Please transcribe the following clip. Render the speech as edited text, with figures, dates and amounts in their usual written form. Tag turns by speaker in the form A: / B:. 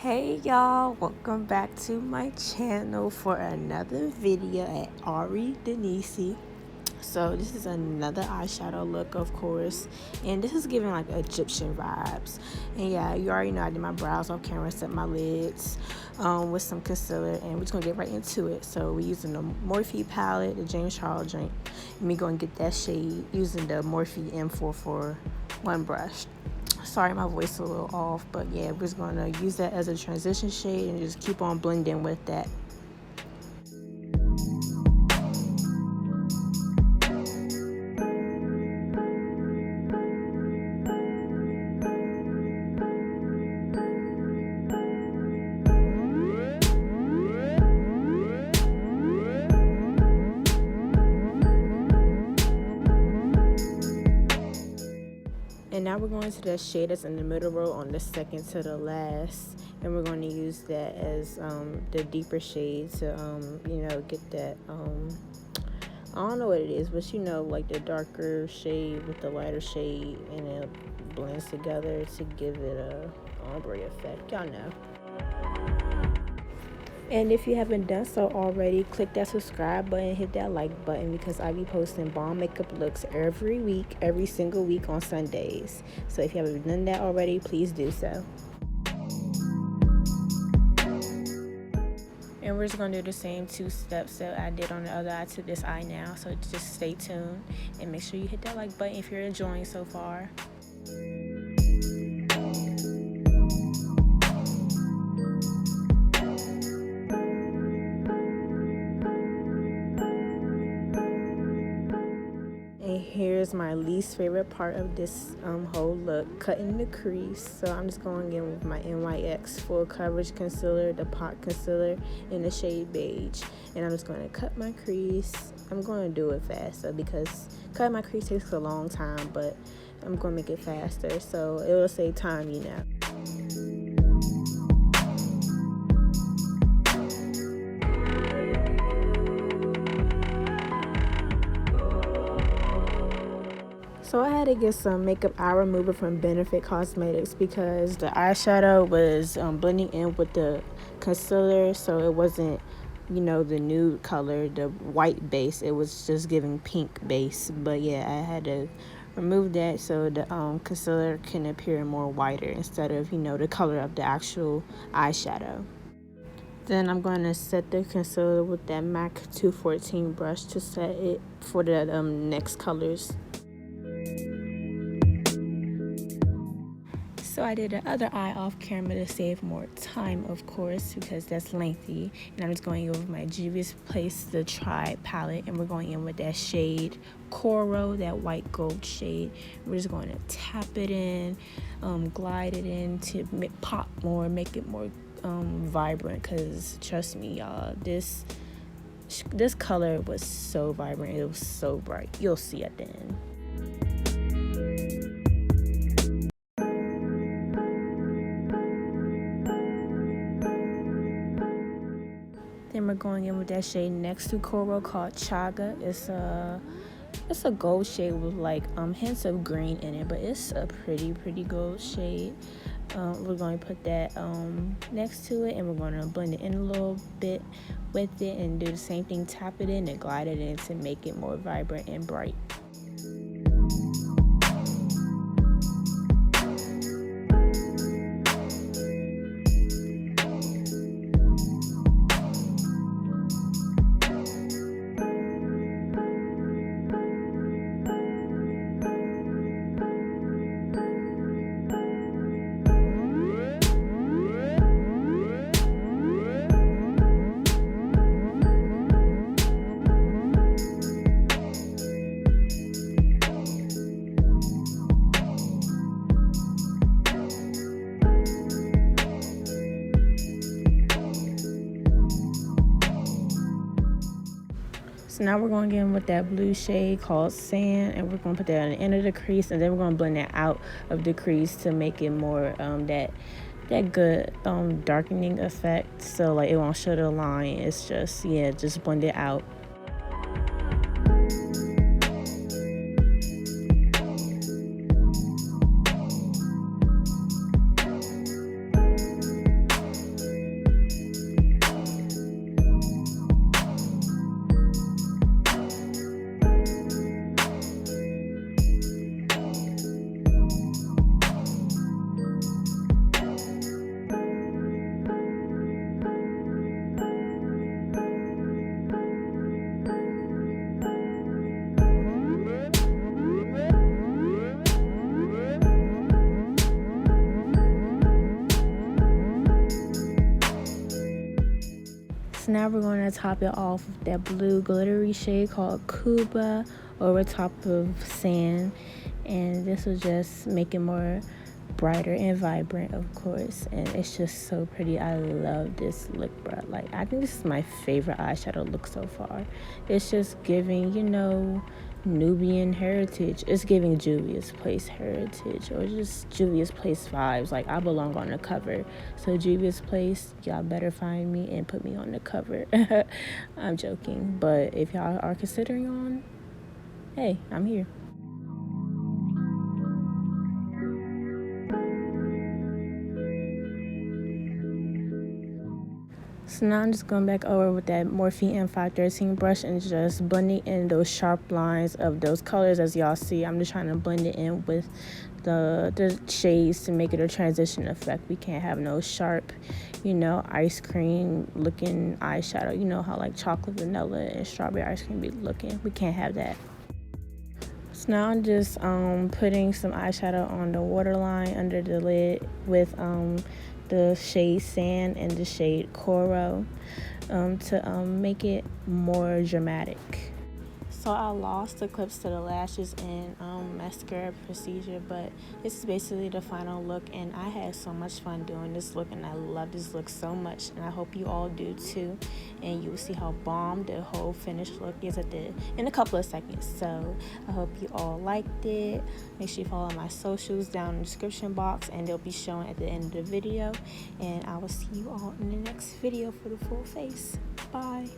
A: Hey y'all, welcome back to my channel for another video at Arie-Arianna. So this is another eyeshadow look, of course, and this is giving like Egyptian vibes. And yeah, you already know I did my brows off camera, set my lids with some concealer, and we're just gonna get right into it. So we're using the Morphe palette, the James Charles joint, and we gonna get that shade using the Morphe M441 brush. Sorry, my voice is a little off, but yeah, we're just gonna use that as a transition shade and just keep on blending with that. And now we're going to the shade that's in the middle row on the second to the last, and we're going to use that as the deeper shade to get that I don't know what it is, but like the darker shade with the lighter shade, and it blends together to give it a ombre effect. Y'all know. And if you haven't done so already, click that subscribe button, hit that like button, because I be posting bomb makeup looks every week, every single week on Sundays. So if you haven't done that already, please do so. And we're just going to do the same 2 steps that I did on the other eye to this eye now. So just stay tuned and make sure you hit that like button if you're enjoying so far. Here's my least favorite part of this whole look, cutting the crease. So I'm just going in with my NYX full coverage concealer, the pot concealer in the shade Beige, and I'm just going to cut my crease. I'm going to do it faster because cutting my crease takes a long time, but I'm going to make it faster so it will save time, So I had to get some makeup eye remover from Benefit Cosmetics because the eyeshadow was blending in with the concealer, so it wasn't, the nude color, the white base. It was just giving pink base. But yeah, I had to remove that so the concealer can appear more whiter instead of, the color of the actual eyeshadow. Then I'm going to set the concealer with that MAC 214 brush to set it for the next colors. So I did the other eye off camera to save more time, of course, because that's lengthy. And I'm just going in with my Juvia's Place the Try palette, and we're going in with that shade Coral, that white gold shade. We're just going to tap it in, glide it in to pop more, make it more vibrant. Because trust me, y'all, this color was so vibrant. It was so bright. You'll see at the end. Then we're going in with that shade next to Coral called Chaga. It's a gold shade with like hints of green in it, but it's a pretty gold shade. We're going to put that next to it, and we're going to blend it in a little bit with it and do the same thing, tap it in and glide it in to make it more vibrant and bright. So now we're going to get in with that blue shade called Sand, and we're going to put that on the end of the crease, and then we're going to blend that out of the crease to make it more that good darkening effect. So like it won't show the line. It's just just blend it out. now we're going to top it off with that blue glittery shade called Cuba over top of Sand, and this will just make it more brighter and vibrant, of course, and it's just so pretty. I love this look, bro. Like, I think this is my favorite eyeshadow look so far. It's just giving, you know, Nubian heritage. It's giving Juvia's Place heritage, or just Juvia's Place vibes. Like, I belong on the cover, so Juvia's Place, y'all better find me and put me on the cover. I'm joking, but if y'all are considering on, hey, I'm here. So now I'm just going back over with that Morphe M513 brush and just blending in those sharp lines of those colors. As y'all see, I'm just trying to blend it in with the shades to make it a transition effect. We can't have no sharp, you know, ice cream looking eyeshadow. You know how like chocolate, vanilla, and strawberry ice cream be looking. We can't have that. So now I'm just putting some eyeshadow on the waterline under the lid with the shade Sand and the shade Coral to make it more dramatic. So I lost the clips to the lashes in mascara procedure, but this is basically the final look, and I had so much fun doing this look, and I love this look so much, and I hope you all do too. And you'll see how bomb the whole finished look is in a couple of seconds. So I hope you all liked it. Make sure you follow my socials down in the description box, and they'll be shown at the end of the video. And I will see you all in the next video for the full face. Bye.